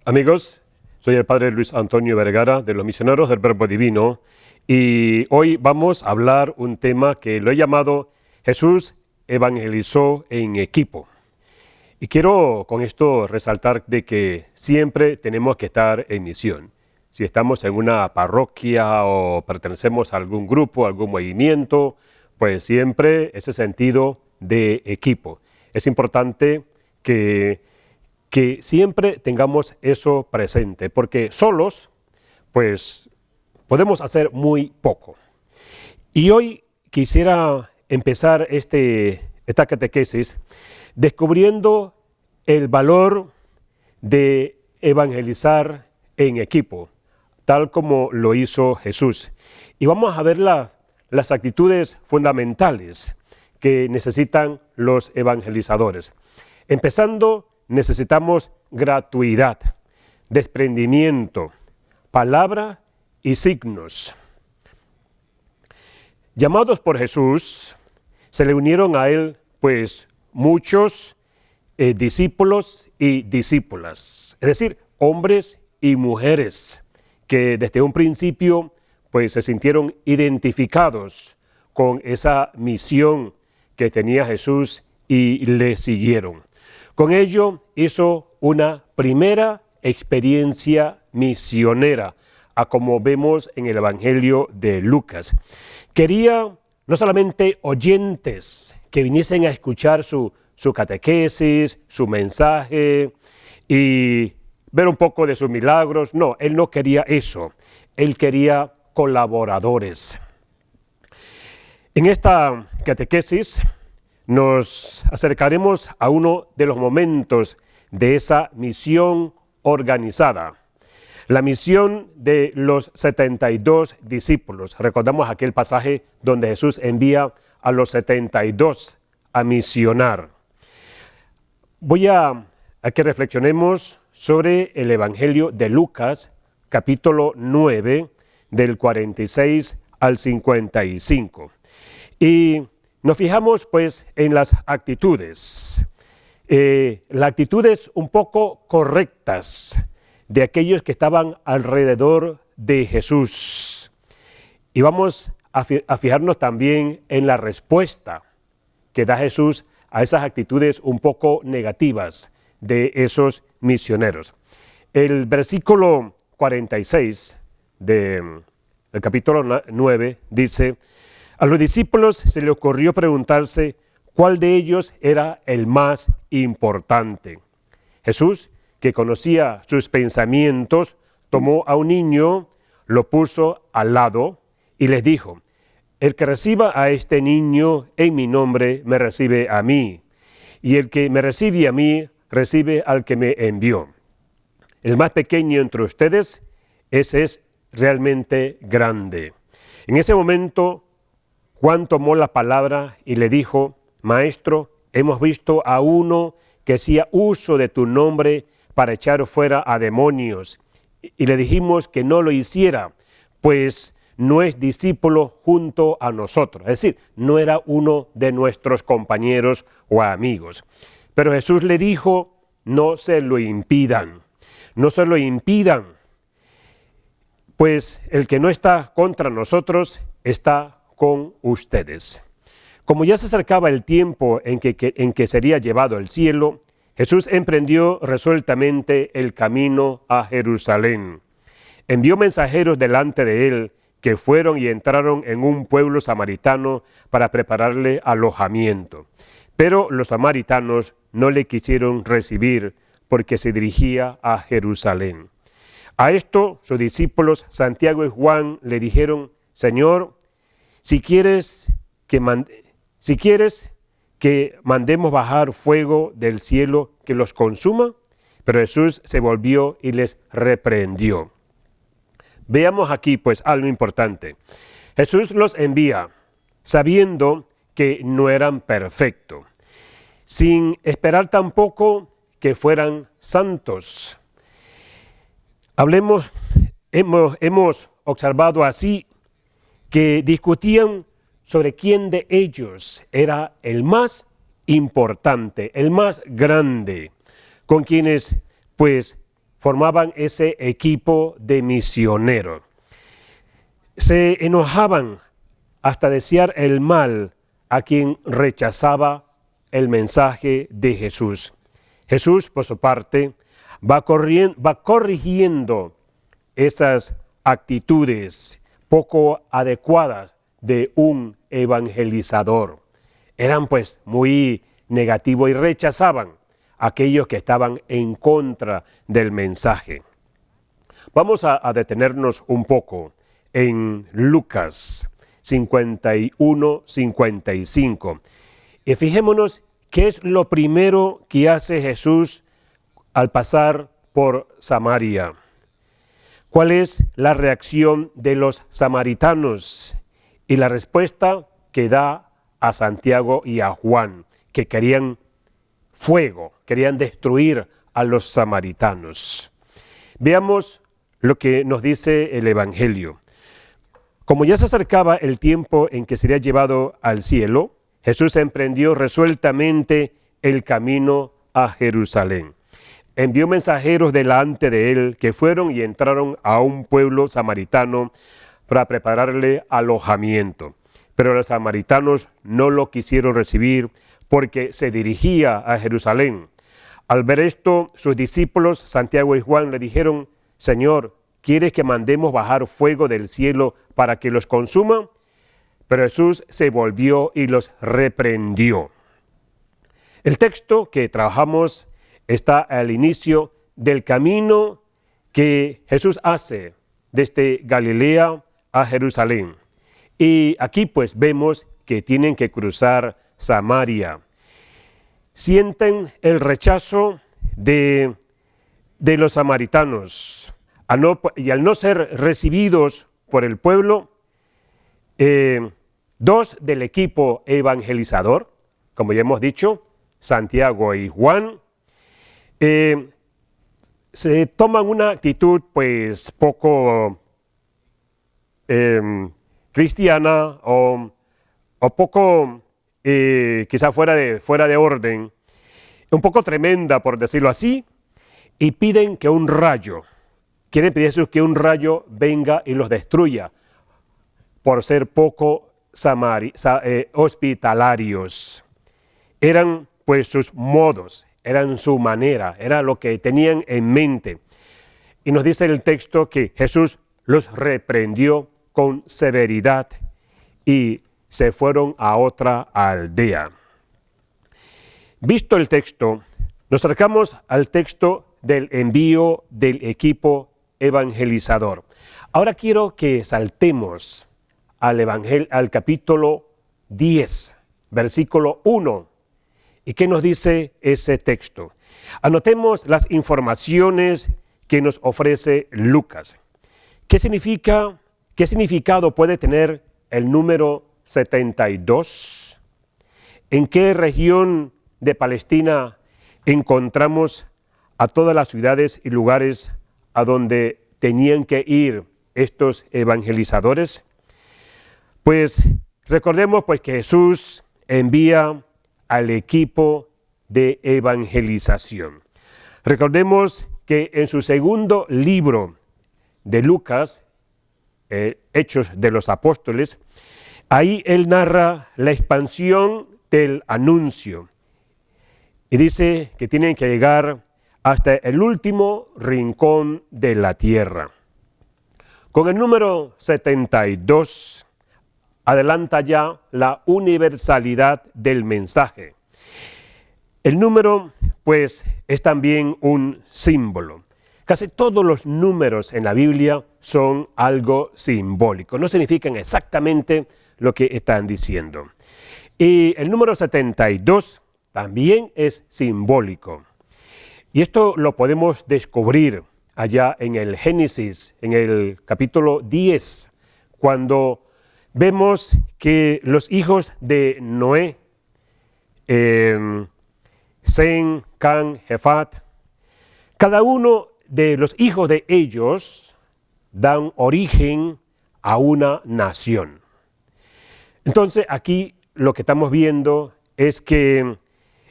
Amigos, soy el Padre Luis Antonio Vergara de los Misioneros del Verbo Divino y hoy vamos a hablar un tema que lo he llamado Jesús evangelizó en equipo. Y quiero con esto resaltar de que siempre tenemos que estar en misión. Si estamos en una parroquia o pertenecemos a algún grupo, algún movimiento, pues siempre ese sentido de equipo. Es importante que siempre tengamos eso presente, porque solos, pues, podemos hacer muy poco. Y hoy quisiera empezar esta catequesis descubriendo el valor de evangelizar en equipo, tal como lo hizo Jesús. Y vamos a ver las actitudes fundamentales que necesitan los evangelizadores. Empezando, necesitamos gratuidad, desprendimiento, palabra y signos. Llamados por Jesús, se le unieron a él, pues, muchos discípulos y discípulas, es decir, hombres y mujeres que desde un principio, pues, se sintieron identificados con esa misión que tenía Jesús y le siguieron. Con ello hizo una primera experiencia misionera, a como vemos en el Evangelio de Lucas. Quería no solamente oyentes que viniesen a escuchar su catequesis, su mensaje y ver un poco de sus milagros. No, él no quería eso. Él quería colaboradores. En esta catequesis nos acercaremos a uno de los momentos de esa misión organizada, la misión de los 72 discípulos. Recordamos aquel pasaje donde Jesús envía a los 72 a misionar. Voy a que reflexionemos sobre el Evangelio de Lucas, capítulo 9, del 46 al 55. Y nos fijamos, pues, en las actitudes un poco correctas de aquellos que estaban alrededor de Jesús. Y vamos a fijarnos también en la respuesta que da Jesús a esas actitudes un poco negativas de esos misioneros. El versículo 46 del capítulo 9 dice: a los discípulos se les ocurrió preguntarse cuál de ellos era el más importante. Jesús, que conocía sus pensamientos, tomó a un niño, lo puso al lado y les dijo: el que reciba a este niño en mi nombre, me recibe a mí, y el que me recibe a mí, recibe al que me envió. El más pequeño entre ustedes, ese es realmente grande. En ese momento, Juan tomó la palabra y le dijo: Maestro, hemos visto a uno que hacía uso de tu nombre para echar fuera a demonios, y le dijimos que no lo hiciera, pues no es discípulo junto a nosotros. Es decir, no era uno de nuestros compañeros o amigos. Pero Jesús le dijo: no se lo impidan, pues el que no está contra nosotros está con ustedes. Como ya se acercaba el tiempo en que sería llevado al cielo, Jesús emprendió resueltamente el camino a Jerusalén. Envió mensajeros delante de él, que fueron y entraron en un pueblo samaritano para prepararle alojamiento. Pero los samaritanos no le quisieron recibir, porque se dirigía a Jerusalén. A esto sus discípulos Santiago y Juan le dijeron: Señor, si quieres que mandemos bajar fuego del cielo que los consuma. Pero Jesús se volvió y les reprendió. Veamos aquí, pues, algo importante. Jesús los envía sabiendo que no eran perfectos, sin esperar tampoco que fueran santos. Hemos observado así que discutían sobre quién de ellos era el más importante, el más grande, con quienes, pues, formaban ese equipo de misioneros. Se enojaban hasta desear el mal a quien rechazaba el mensaje de Jesús. Jesús, por su parte, va corrigiendo esas actitudes poco adecuadas de un evangelizador. Eran pues muy negativos y rechazaban a aquellos que estaban en contra del mensaje. Vamos a detenernos un poco en Lucas 51-55 y fijémonos qué es lo primero que hace Jesús al pasar por Samaria. ¿Cuál es la reacción de los samaritanos? Y la respuesta que da a Santiago y a Juan, que querían fuego, querían destruir a los samaritanos. Veamos lo que nos dice el Evangelio. Como ya se acercaba el tiempo en que sería llevado al cielo, Jesús emprendió resueltamente el camino a Jerusalén. Envió mensajeros delante de él que fueron y entraron a un pueblo samaritano para prepararle alojamiento. Pero los samaritanos no lo quisieron recibir porque se dirigía a Jerusalén. Al ver esto, sus discípulos, Santiago y Juan, le dijeron: Señor, ¿quieres que mandemos bajar fuego del cielo para que los consuma? Pero Jesús se volvió y los reprendió. El texto que trabajamos está al inicio del camino que Jesús hace desde Galilea a Jerusalén. Y aquí pues vemos que tienen que cruzar Samaria. Sienten el rechazo de los samaritanos. Y al no ser recibidos por el pueblo, dos del equipo evangelizador, como ya hemos dicho, Santiago y Juan, se toman una actitud pues poco cristiana o poco quizá fuera de orden, un poco tremenda por decirlo así, y piden que un rayo, quieren pedir a Jesús que un rayo venga y los destruya por ser poco hospitalarios. Eran pues sus modos, eran su manera, era lo que tenían en mente. Y nos dice el texto que Jesús los reprendió con severidad y se fueron a otra aldea. Visto el texto, nos acercamos al texto del envío del equipo evangelizador. Ahora quiero que saltemos al capítulo 10, versículo 1. ¿Y qué nos dice ese texto? Anotemos las informaciones que nos ofrece Lucas. ¿Qué significado puede tener el número 72? ¿En qué región de Palestina encontramos a todas las ciudades y lugares a donde tenían que ir estos evangelizadores? Pues recordemos pues que Jesús envía al equipo de evangelización. Recordemos que en su segundo libro de Lucas, Hechos de los Apóstoles, ahí él narra la expansión del anuncio y dice que tienen que llegar hasta el último rincón de la tierra. Con el número 72 adelanta ya la universalidad del mensaje. El número, pues, es también un símbolo. Casi todos los números en la Biblia son algo simbólico, no significan exactamente lo que están diciendo. Y el número 72 también es simbólico. Y esto lo podemos descubrir allá en el Génesis, en el capítulo 10, cuando vemos que los hijos de Noé, Sem, Cam, Jefat, cada uno de los hijos de ellos dan origen a una nación. Entonces aquí lo que estamos viendo es que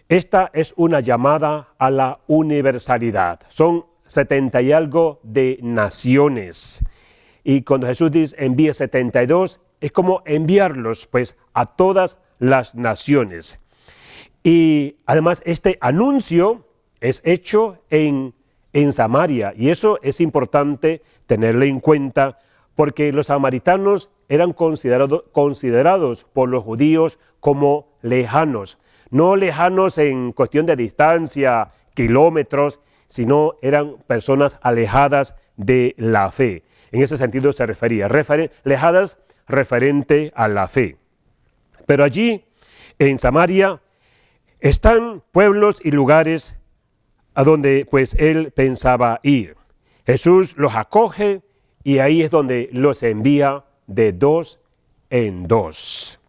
esta es una llamada a la universalidad. Son 70 y algo de naciones. Y cuando Jesús dice envíe 72, es como enviarlos pues a todas las naciones. Y además este anuncio es hecho en Samaria, y eso es importante tenerlo en cuenta porque los samaritanos eran considerados por los judíos como lejanos, no lejanos en cuestión de distancia, kilómetros, sino eran personas alejadas de la fe. En ese sentido se refería, lejadas referente a la fe. Pero allí, en Samaria, están pueblos y lugares a donde pues él pensaba ir. Jesús los acoge y ahí es donde los envía de dos en dos.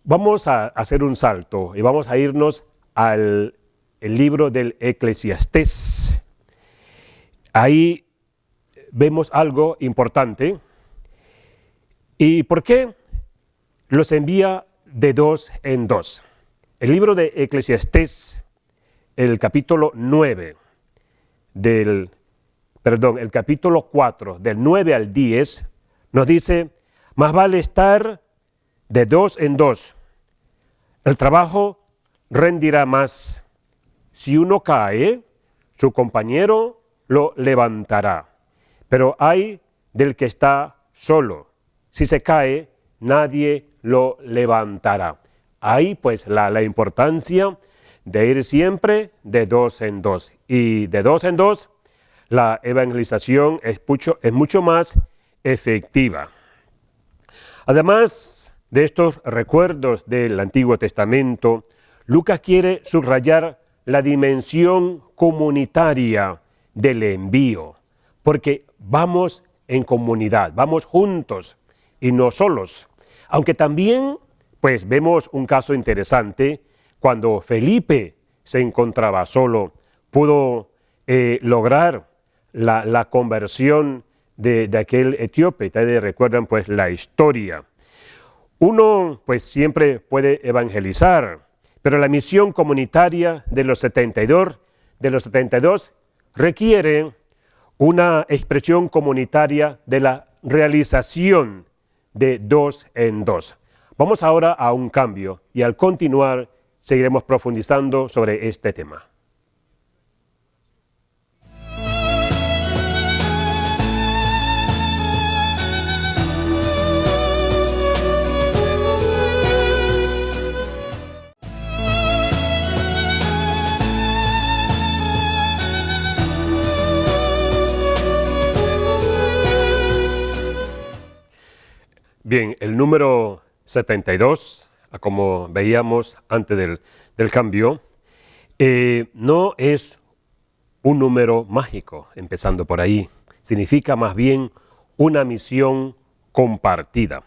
Vamos a hacer un salto y vamos a irnos al libro del Eclesiastés. Ahí vemos algo importante. ¿Y por qué los envía de dos en dos? El libro de Eclesiastés, el capítulo 9, el capítulo 4, del 9 al 10, nos dice, más vale estar de dos en dos. El trabajo rendirá más. Si uno cae, su compañero lo levantará. Pero hay del que está solo. Si se cae, nadie lo levantará. Ahí pues la importancia de ir siempre de dos en dos. Y de dos en dos, la evangelización es mucho más efectiva. Además de estos recuerdos del Antiguo Testamento, Lucas quiere subrayar la dimensión comunitaria del envío, porque vamos en comunidad, vamos juntos y no solos. Aunque también pues vemos un caso interesante. Cuando Felipe se encontraba solo, pudo lograr la conversión de aquel etíope. Ustedes recuerdan pues la historia. Uno pues siempre puede evangelizar, pero la misión comunitaria de los 72 requiere una expresión comunitaria de la realización de dos en dos. Vamos ahora a un cambio y al continuar seguiremos profundizando sobre este tema. Bien, el número 72, como veíamos antes del cambio, no es un número mágico, empezando por ahí. Significa más bien una misión compartida.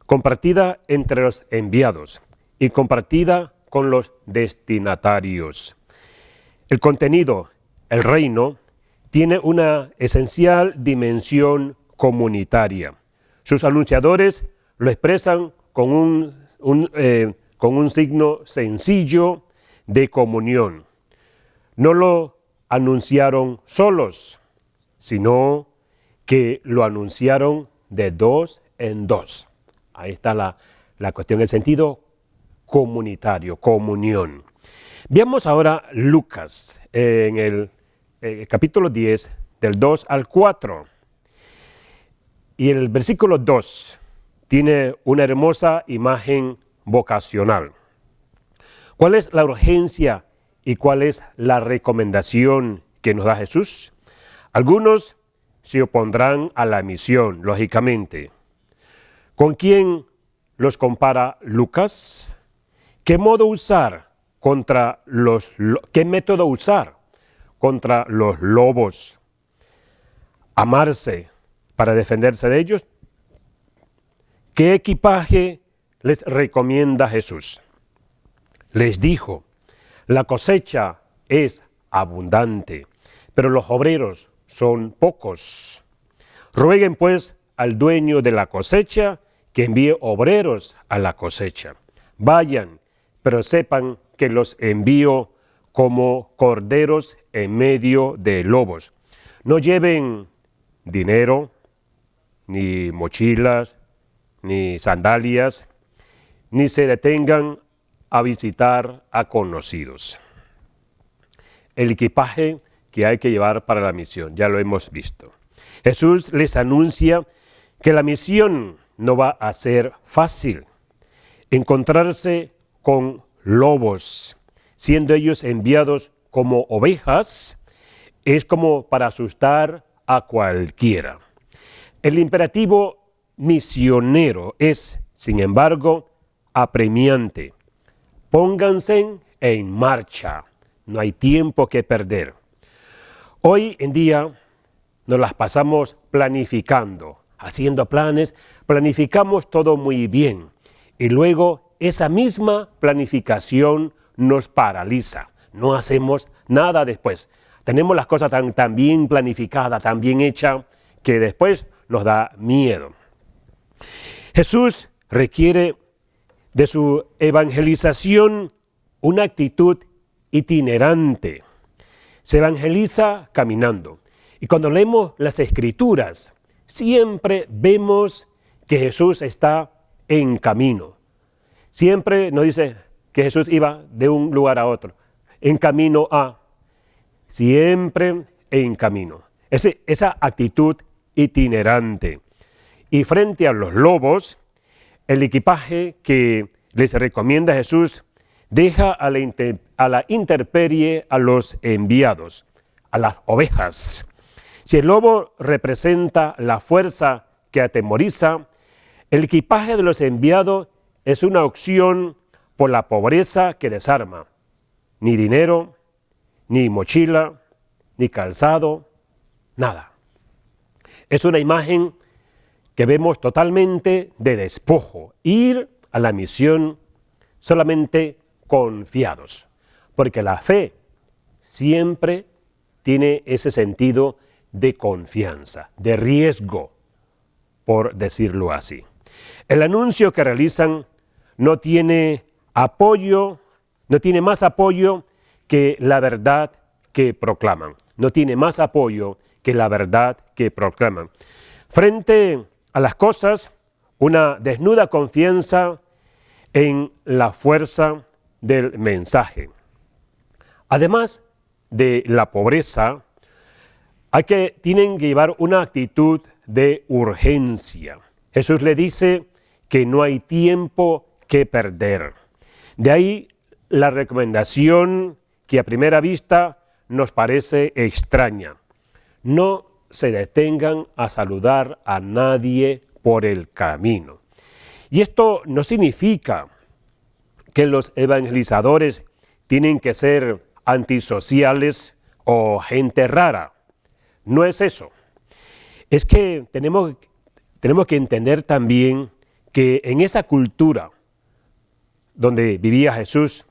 Compartida entre los enviados y compartida con los destinatarios. El contenido, el reino, tiene una esencial dimensión comunitaria. Sus anunciadores lo expresan con un signo sencillo de comunión. No lo anunciaron solos, sino que lo anunciaron de dos en dos. Ahí está la cuestión, el sentido comunitario, comunión. Veamos ahora Lucas en el capítulo 10, del 2 al 4. Y el versículo 2 tiene una hermosa imagen vocacional. ¿Cuál es la urgencia y cuál es la recomendación que nos da Jesús? Algunos se opondrán a la misión, lógicamente. ¿Con quién los compara Lucas? ¿Qué método usar contra los lobos? ¿Amarse para defenderse de ellos? ¿Qué equipaje les recomienda Jesús? Les dijo, la cosecha es abundante, pero los obreros son pocos. Rueguen pues al dueño de la cosecha que envíe obreros a la cosecha. Vayan, pero sepan que los envío como corderos en medio de lobos. No lleven dinero, ni mochilas, ni sandalias, ni se detengan a visitar a conocidos. El equipaje que hay que llevar para la misión, ya lo hemos visto. Jesús les anuncia que la misión no va a ser fácil. Encontrarse con lobos, siendo ellos enviados como ovejas, es como para asustar a cualquiera. El imperativo misionero es, sin embargo, apremiante. Pónganse en marcha, no hay tiempo que perder. Hoy en día nos las pasamos planificando, haciendo planes, planificamos todo muy bien y luego esa misma planificación nos paraliza, no hacemos nada después. Tenemos las cosas tan bien planificadas, tan bien hechas, que después nos da miedo. Jesús requiere de su evangelización una actitud itinerante. Se evangeliza caminando. Y cuando leemos las Escrituras, siempre vemos que Jesús está en camino. Siempre nos dice que Jesús iba de un lugar a otro, en camino a, siempre en camino. Esa actitud itinerante. Y frente a los lobos, el equipaje que les recomienda Jesús deja a la intemperie a los enviados, a las ovejas. Si el lobo representa la fuerza que atemoriza, el equipaje de los enviados es una opción por la pobreza que desarma. Ni dinero, ni mochila, ni calzado, nada. Es una imagen que vemos totalmente de despojo, ir a la misión solamente confiados, porque la fe siempre tiene ese sentido de confianza, de riesgo, por decirlo así. El anuncio que realizan no tiene apoyo, no tiene más apoyo que la verdad que proclaman. No tiene más apoyo que la verdad que proclaman. Frente a las cosas, una desnuda confianza en la fuerza del mensaje. Además de la pobreza, tienen que llevar una actitud de urgencia. Jesús le dice que no hay tiempo que perder. De ahí la recomendación que a primera vista nos parece extraña. No se detengan a saludar a nadie por el camino. Y esto no significa que los evangelizadores tienen que ser antisociales o gente rara. No es eso. Es que tenemos que entender también que en esa cultura donde vivía Jesús,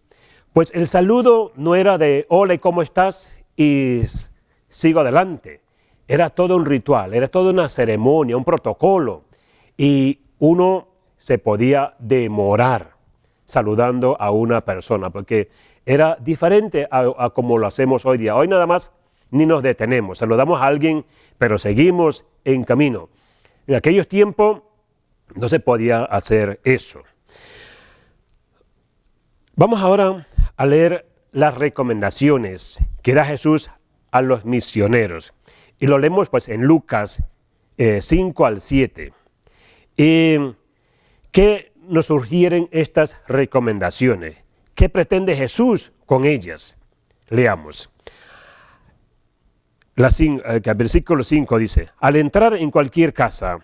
pues el saludo no era de hola, ¿cómo estás? Y sigo adelante. Era todo un ritual, era toda una ceremonia, un protocolo. Y uno se podía demorar saludando a una persona, porque era diferente a como lo hacemos hoy día. Hoy nada más ni nos detenemos, saludamos a alguien, pero seguimos en camino. En aquellos tiempos no se podía hacer eso. Vamos ahora a leer las recomendaciones que da Jesús a los misioneros. Y lo leemos pues en Lucas 5 al 7. ¿Qué nos sugieren estas recomendaciones? ¿Qué pretende Jesús con ellas? Leamos. El versículo 5 dice, al entrar en cualquier casa,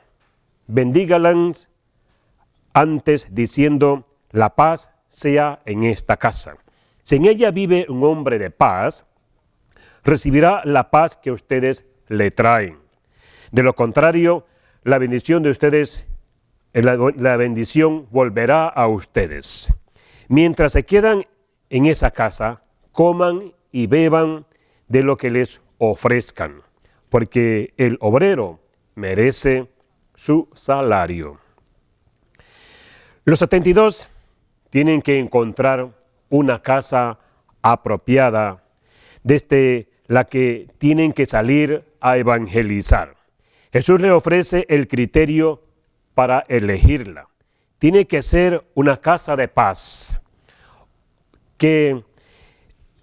bendígalas antes diciendo, la paz sea en esta casa. Si en ella vive un hombre de paz, recibirá la paz que ustedes le traen. De lo contrario, la bendición de ustedes, la bendición volverá a ustedes. Mientras se quedan en esa casa, coman y beban de lo que les ofrezcan, porque el obrero merece su salario. Los 72 tienen que encontrar una casa apropiada, desde la que tienen que salir a evangelizar. Jesús le ofrece el criterio para elegirla. Tiene que ser una casa de paz,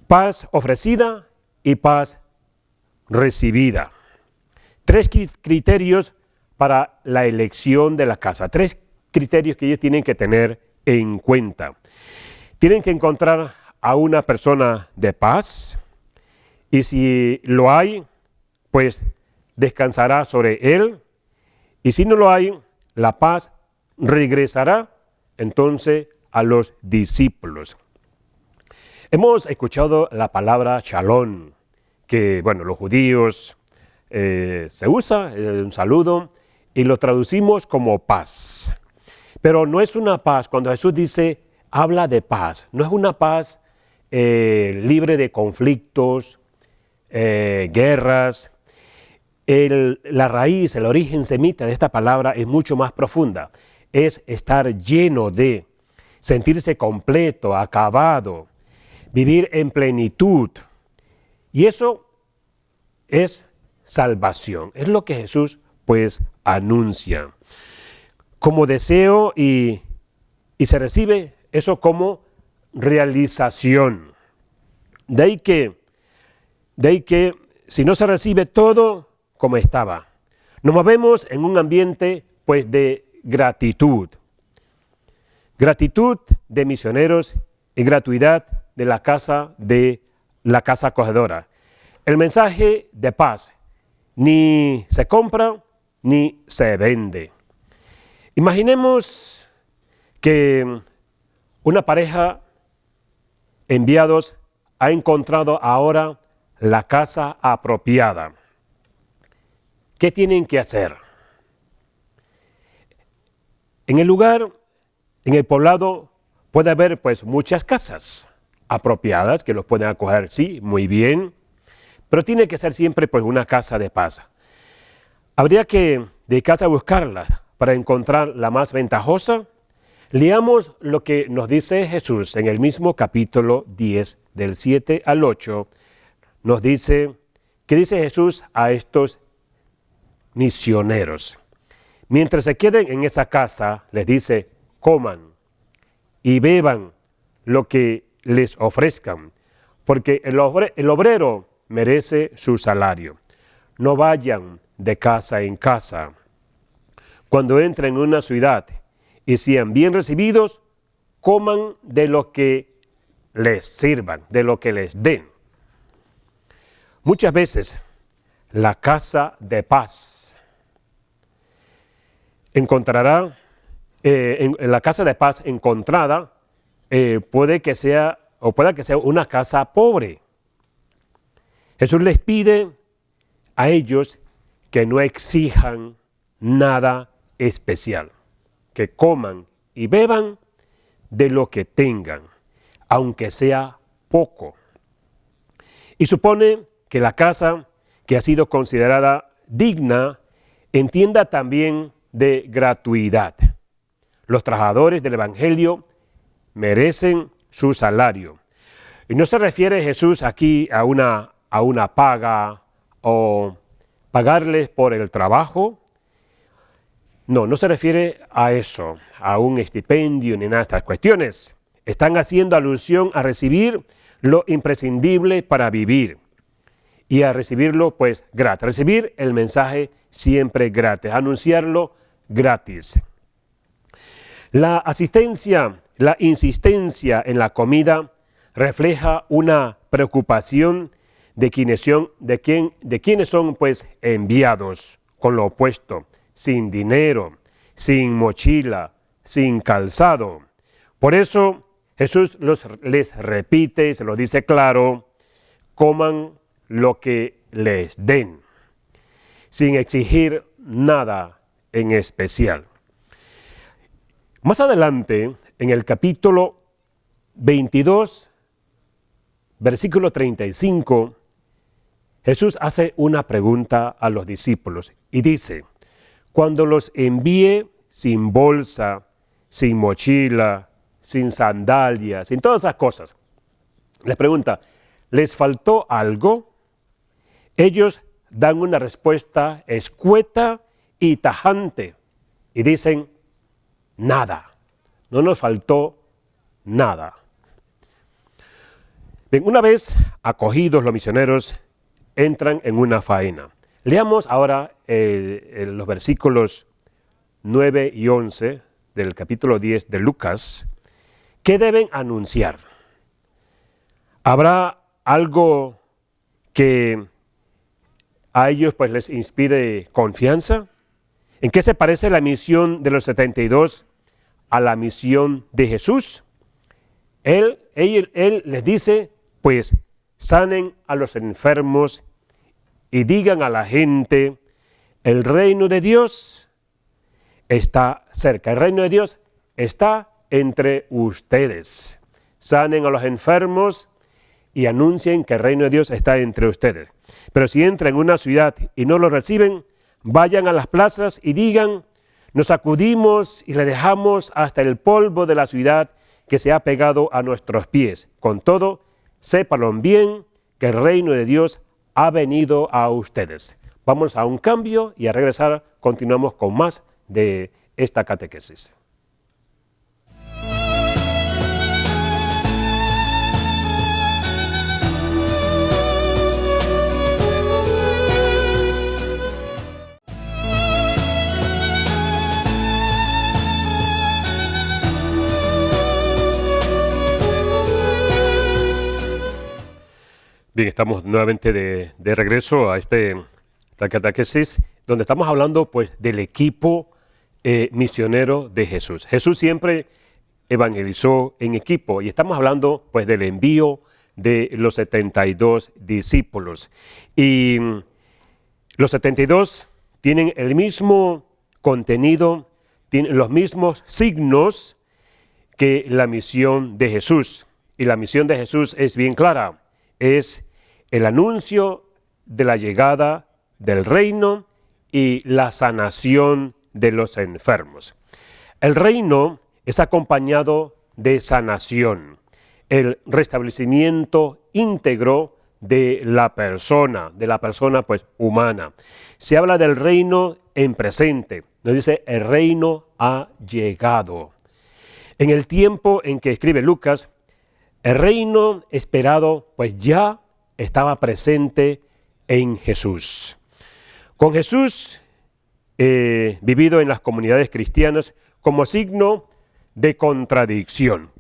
paz ofrecida y paz recibida. 3 criterios para la elección de la casa, 3 criterios que ellos tienen que tener en cuenta. Tienen que encontrar a una persona de paz, y si lo hay, pues descansará sobre él, y si no lo hay, la paz regresará entonces a los discípulos. Hemos escuchado la palabra shalom, que los judíos se usa, un saludo, y lo traducimos como paz. Pero no es una paz, cuando Jesús dice, habla de paz, no es una paz libre de conflictos, guerras. La raíz, el origen semita de esta palabra es mucho más profunda. Es estar lleno de, sentirse completo, acabado, vivir en plenitud. Y eso es salvación. Es lo que Jesús pues anuncia. Como deseo y se recibe eso como realización. De ahí que si no se recibe todo como estaba, nos movemos en un ambiente pues de gratitud. Gratitud de misioneros y gratuidad de la casa acogedora. El mensaje de paz ni se compra ni se vende. Imaginemos que una pareja enviados ha encontrado ahora la casa apropiada. ¿Qué tienen que hacer? En el lugar, en el poblado, puede haber pues muchas casas apropiadas que los pueden acoger, sí, muy bien, pero tiene que ser siempre pues una casa de paz. Habría que dedicarse a buscarla para encontrar la más ventajosa. Leamos lo que nos dice Jesús en el mismo capítulo 10, del 7 al 8. Nos dice, ¿qué dice Jesús a estos misioneros? Mientras se queden en esa casa, les dice, coman y beban lo que les ofrezcan, porque el obrero merece su salario. No vayan de casa en casa. Cuando entren en una ciudad y sean bien recibidos, coman de lo que les sirvan, de lo que les den. Muchas veces la casa de paz encontrará, en la casa de paz encontrada, puede que sea una casa pobre. Jesús les pide a ellos que no exijan nada especial, que coman y beban de lo que tengan, aunque sea poco. Y supone que la casa que ha sido considerada digna entienda también de gratuidad. Los trabajadores del Evangelio merecen su salario. Y no se refiere Jesús aquí a una paga o pagarles por el trabajo. No se refiere a eso, a un estipendio ni nada de estas cuestiones. Están haciendo alusión a recibir lo imprescindible para vivir y a recibirlo pues gratis. Recibir el mensaje siempre gratis, anunciarlo gratis. La insistencia en la comida refleja una preocupación de quienes son pues enviados con lo opuesto, sin dinero, sin mochila, sin calzado. Por eso Jesús les repite y se lo dice claro, coman lo que les den, sin exigir nada en especial. Más adelante, en el capítulo 22, versículo 35, Jesús hace una pregunta a los discípulos y dice, cuando los envíe sin bolsa, sin mochila, sin sandalias, sin todas esas cosas, les pregunta, ¿les faltó algo? Ellos dan una respuesta escueta y tajante y dicen, nada, no nos faltó nada. Bien, una vez acogidos los misioneros, entran en una faena. Leamos ahora los versículos 9 y 11 del capítulo 10 de Lucas. ¿Qué deben anunciar? ¿Habrá algo que a ellos pues les inspire confianza? ¿En qué se parece la misión de los 72 a la misión de Jesús? Él les dice, pues, sanen a los enfermos y digan a la gente, el reino de Dios está cerca. El reino de Dios está entre ustedes. Sanen a los enfermos y anuncien que el reino de Dios está entre ustedes. Pero si entran en una ciudad y no lo reciben, vayan a las plazas y digan, nos sacudimos y le dejamos hasta el polvo de la ciudad que se ha pegado a nuestros pies. Con todo, sépanlo bien que el reino de Dios ha venido a ustedes. Vamos a un cambio y a regresar continuamos con más de esta catequesis. Bien, estamos nuevamente de regreso a esta catequesis, donde estamos hablando pues del equipo misionero de Jesús. Jesús siempre evangelizó en equipo y estamos hablando pues del envío de los 72 discípulos. Y los 72 tienen el mismo contenido, tienen los mismos signos que la misión de Jesús. Y la misión de Jesús es bien clara, es el anuncio de la llegada del reino y la sanación de los enfermos. El reino es acompañado de sanación, el restablecimiento íntegro de la persona pues humana. Se habla del reino en presente, nos dice el reino ha llegado. En el tiempo en que escribe Lucas, el reino esperado pues ya estaba presente en Jesús. Con Jesús, vivido en las comunidades cristianas como signo de contradicción.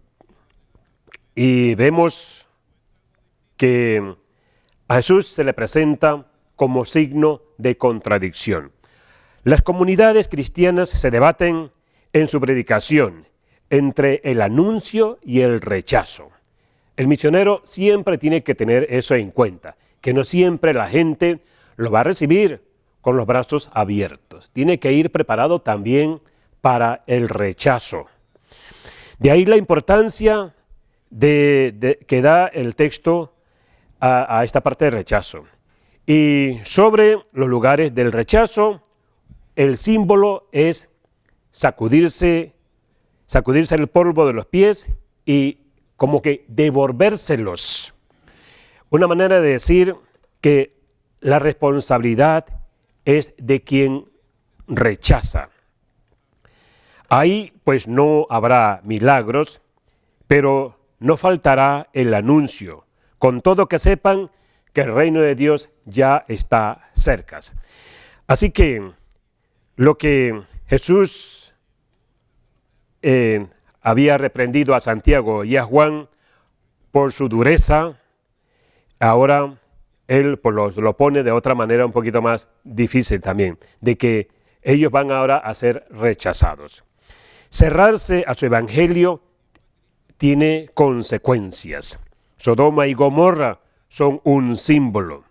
Y vemos que a Jesús se le presenta como signo de contradicción. Las comunidades cristianas se debaten en su predicación entre el anuncio y el rechazo. El misionero siempre tiene que tener eso en cuenta, que no siempre la gente lo va a recibir con los brazos abiertos. Tiene que ir preparado también para el rechazo. De ahí la importancia que da el texto a esta parte de rechazo. Y sobre los lugares del rechazo, el símbolo es sacudirse el polvo de los pies y como que devolvérselos. Una manera de decir que la responsabilidad es de quien rechaza. Ahí pues no habrá milagros, pero no faltará el anuncio, con todo que sepan que el reino de Dios ya está cerca. Así que lo que Jesús había reprendido a Santiago y a Juan por su dureza, ahora él pues lo pone de otra manera un poquito más difícil también, de que ellos van ahora a ser rechazados. Cerrarse a su evangelio tiene consecuencias. Sodoma y Gomorra son un símbolo.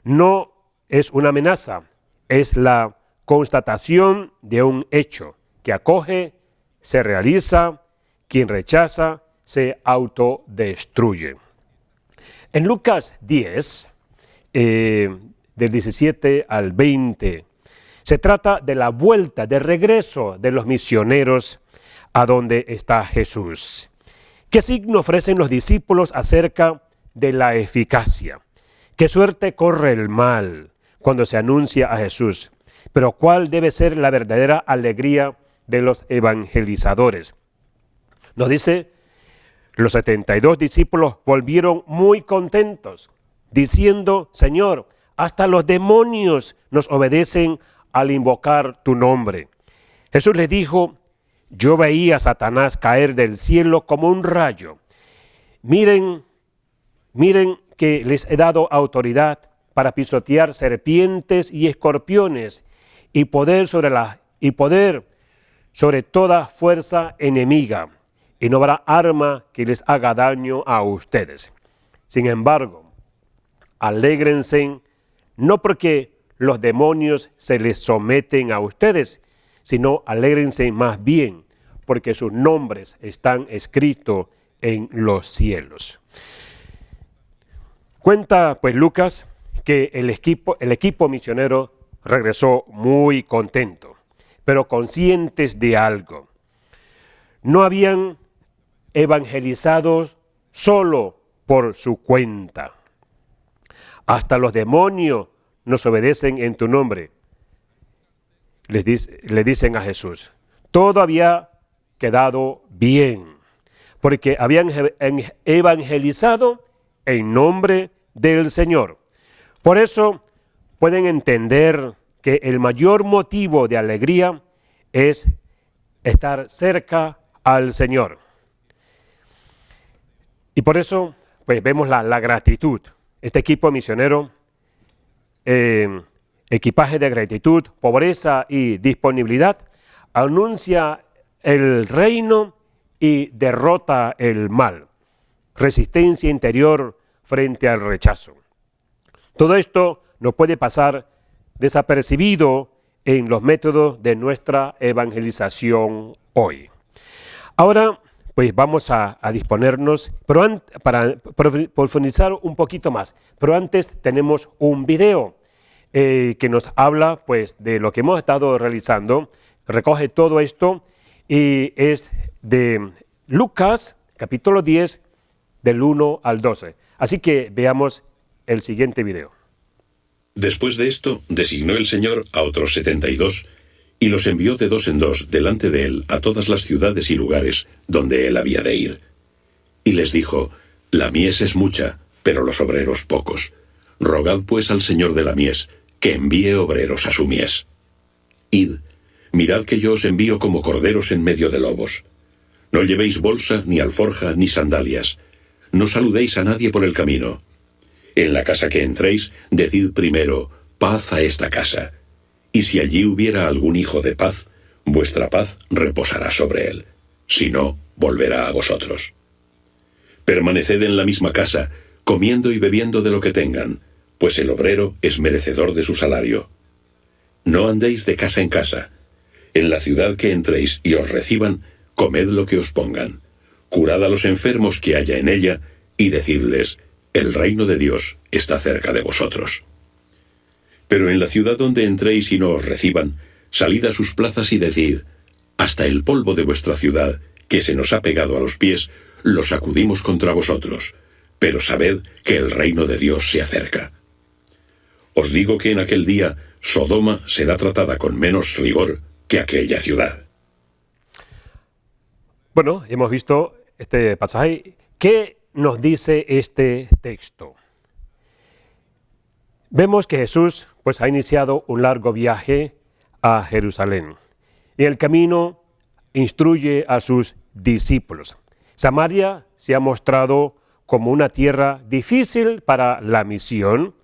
No es una amenaza, es la constatación de un hecho que acoge, se realiza, quien rechaza se autodestruye. En Lucas 10, del 17 al 20, se trata de la vuelta, de regreso de los misioneros a donde está Jesús. ¿Qué signo ofrecen los discípulos acerca de la eficacia? ¿Qué suerte corre el mal cuando se anuncia a Jesús. Pero ¿cuál debe ser la verdadera alegría de los evangelizadores? Nos dice, los 72 discípulos volvieron muy contentos, diciendo, Señor, hasta los demonios nos obedecen al invocar tu nombre. Jesús les dijo, yo veía a Satanás caer del cielo como un rayo. Miren que les he dado autoridad para pisotear serpientes y escorpiones y poder sobre toda fuerza enemiga, y no habrá arma que les haga daño a ustedes. Sin embargo, alégrense no porque los demonios se les someten a ustedes, sino alégrense más bien porque sus nombres están escritos en los cielos. Cuenta pues Lucas que el equipo misionero regresó muy contento, pero conscientes de algo. No habían evangelizado solo por su cuenta. Hasta los demonios nos obedecen en tu nombre, le dicen a Jesús. Todo había quedado bien, porque habían evangelizado en nombre del Señor. Por eso pueden entender que el mayor motivo de alegría es estar cerca al Señor. Y por eso pues vemos la gratitud. Este equipo misionero, equipaje de gratitud, pobreza y disponibilidad, anuncia el reino y derrota el mal. Resistencia interior frente al rechazo. Todo esto no puede pasar desapercibido en los métodos de nuestra evangelización hoy. Ahora, pues vamos a disponernos para profundizar un poquito más. Pero antes tenemos un video que nos habla pues de lo que hemos estado realizando. Recoge todo esto y es de Lucas, capítulo 10, del 1 al 12. Así que veamos el siguiente video. Después de esto, designó el Señor a otros 72 y los envió de dos en dos delante de él a todas las ciudades y lugares donde él había de ir. Y les dijo, la mies es mucha, pero los obreros pocos. Rogad pues al Señor de la mies, que envíe obreros a su mies. Id, mirad que yo os envío como corderos en medio de lobos. No llevéis bolsa, ni alforja, ni sandalias. No saludéis a nadie por el camino. En la casa que entréis, decid primero, paz a esta casa. Y si allí hubiera algún hijo de paz, vuestra paz reposará sobre él. Si no, volverá a vosotros. Permaneced en la misma casa, comiendo y bebiendo de lo que tengan, pues el obrero es merecedor de su salario. No andéis de casa en casa. En la ciudad que entréis y os reciban, comed lo que os pongan. Curad a los enfermos que haya en ella, y decidles, el reino de Dios está cerca de vosotros. Pero en la ciudad donde entréis y no os reciban, salid a sus plazas y decid, hasta el polvo de vuestra ciudad, que se nos ha pegado a los pies, lo sacudimos contra vosotros, pero sabed que el reino de Dios se acerca. Os digo que en aquel día Sodoma será tratada con menos rigor que aquella ciudad. Bueno, hemos visto este pasaje. ¿Qué nos dice este texto? Vemos que Jesús pues ha iniciado un largo viaje a Jerusalén. En el camino instruye a sus discípulos. Samaria se ha mostrado como una tierra difícil para la misión,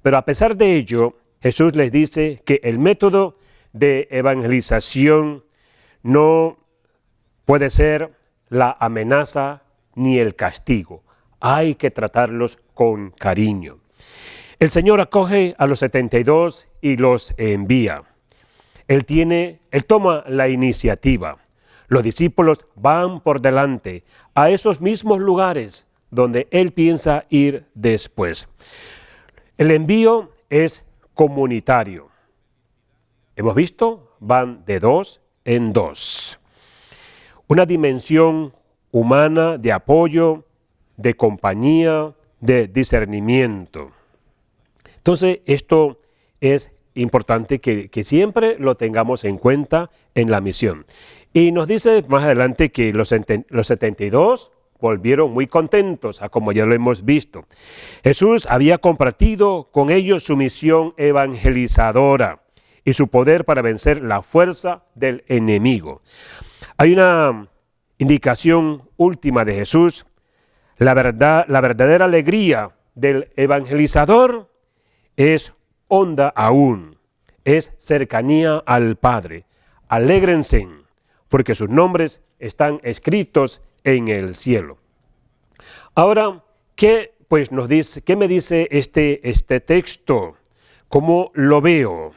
pero a pesar de ello, Jesús les dice que el método de evangelización no puede ser la amenaza ni el castigo. Hay que tratarlos con cariño. El Señor acoge a los 72 y los envía. Él toma la iniciativa. Los discípulos van por delante a esos mismos lugares donde Él piensa ir después. El envío es comunitario. Hemos visto, van de dos en dos. Una dimensión humana de apoyo, de compañía, de discernimiento. Entonces, esto es importante que siempre lo tengamos en cuenta en la misión. Y nos dice más adelante que los 72 volvieron muy contentos, como ya lo hemos visto. Jesús había compartido con ellos su misión evangelizadora y su poder para vencer la fuerza del enemigo. Hay una indicación última de Jesús. La verdadera alegría del evangelizador es honda aún, es cercanía al Padre. Alégrense, porque sus nombres están escritos en el cielo. Ahora, ¿qué me dice este texto? ¿Cómo lo veo?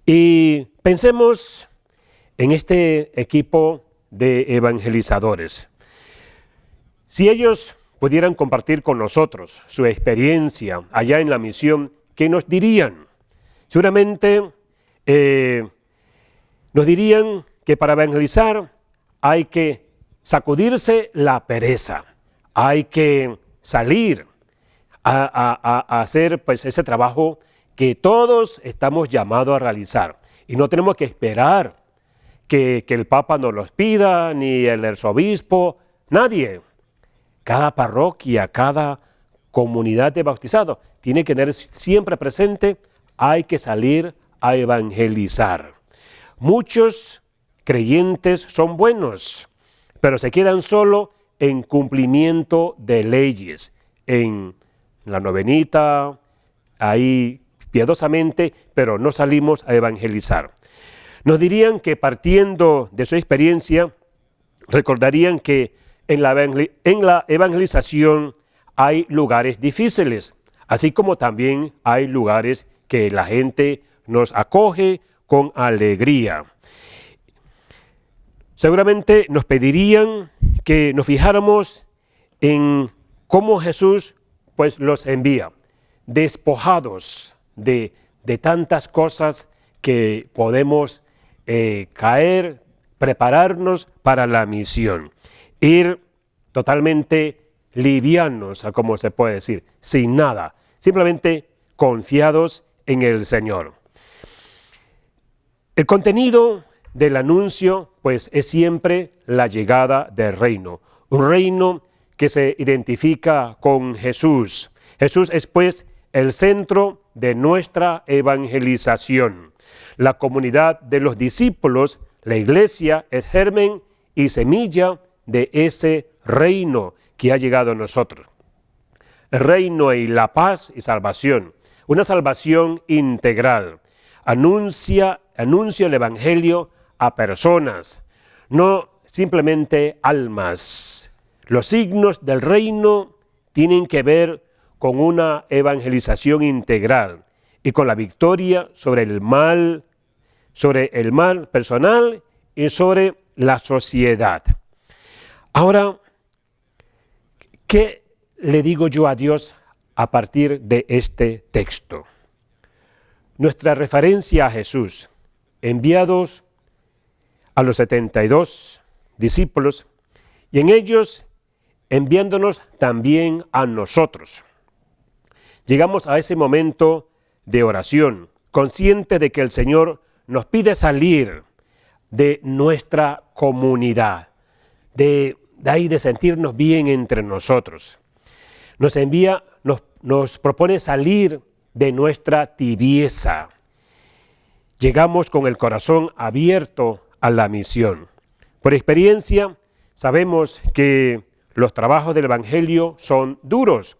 Y pensemos en este equipo de evangelizadores. Si ellos pudieran compartir con nosotros su experiencia allá en la misión, ¿qué nos dirían? Seguramente nos dirían que para evangelizar hay que sacudirse la pereza, hay que salir a hacer pues ese trabajo que todos estamos llamados a realizar. Y no tenemos que esperar que el Papa nos los pida, ni el arzobispo, nadie. Cada parroquia, cada comunidad de bautizados tiene que tener siempre presente, hay que salir a evangelizar. Muchos creyentes son buenos, pero se quedan solo en cumplimiento de leyes, en la novenita, ahí piadosamente, pero no salimos a evangelizar. Nos dirían que partiendo de su experiencia, recordarían que en la evangelización hay lugares difíciles, así como también hay lugares que la gente nos acoge con alegría. Seguramente nos pedirían que nos fijáramos en cómo Jesús pues los envía, despojados de tantas cosas que podemos caer, prepararnos para la misión, ir totalmente livianos, como se puede decir, sin nada, simplemente confiados en el Señor. El contenido del anuncio, pues, es siempre la llegada del reino, un reino que se identifica con Jesús. Jesús es, pues, el centro de nuestra evangelización. La comunidad de los discípulos, la iglesia, es germen y semilla de ese reino que ha llegado a nosotros. El reino y la paz y salvación, una salvación integral. Anuncia el evangelio a personas, no simplemente almas. Los signos del reino tienen que ver con una evangelización integral y con la victoria sobre el mal personal y sobre la sociedad. Ahora, ¿qué le digo yo a Dios a partir de este texto? Nuestra referencia a Jesús, enviados a los 72 discípulos, y en ellos enviándonos también a nosotros. Llegamos a ese momento de oración, consciente de que el Señor nos pide salir de nuestra comunidad, de ahí de sentirnos bien entre nosotros. Nos propone salir de nuestra tibieza. Llegamos con el corazón abierto a la misión. Por experiencia, sabemos que los trabajos del Evangelio son duros,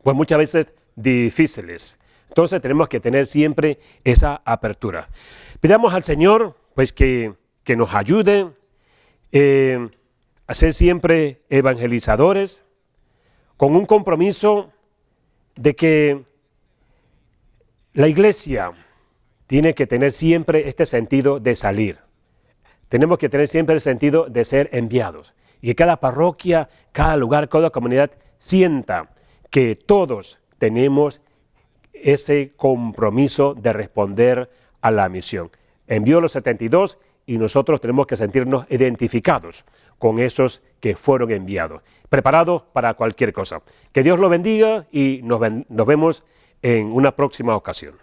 pues muchas veces difíciles. Entonces tenemos que tener siempre esa apertura. Pidamos al Señor pues que nos ayude a ser siempre evangelizadores, con un compromiso de que la iglesia tiene que tener siempre este sentido de salir. Tenemos que tener siempre el sentido de ser enviados. Y que cada parroquia, cada lugar, cada comunidad sienta que todos tenemos ese compromiso de responder a la misión. Envió los 72 y nosotros tenemos que sentirnos identificados con esos que fueron enviados, preparados para cualquier cosa. Que Dios lo bendiga y nos vemos en una próxima ocasión.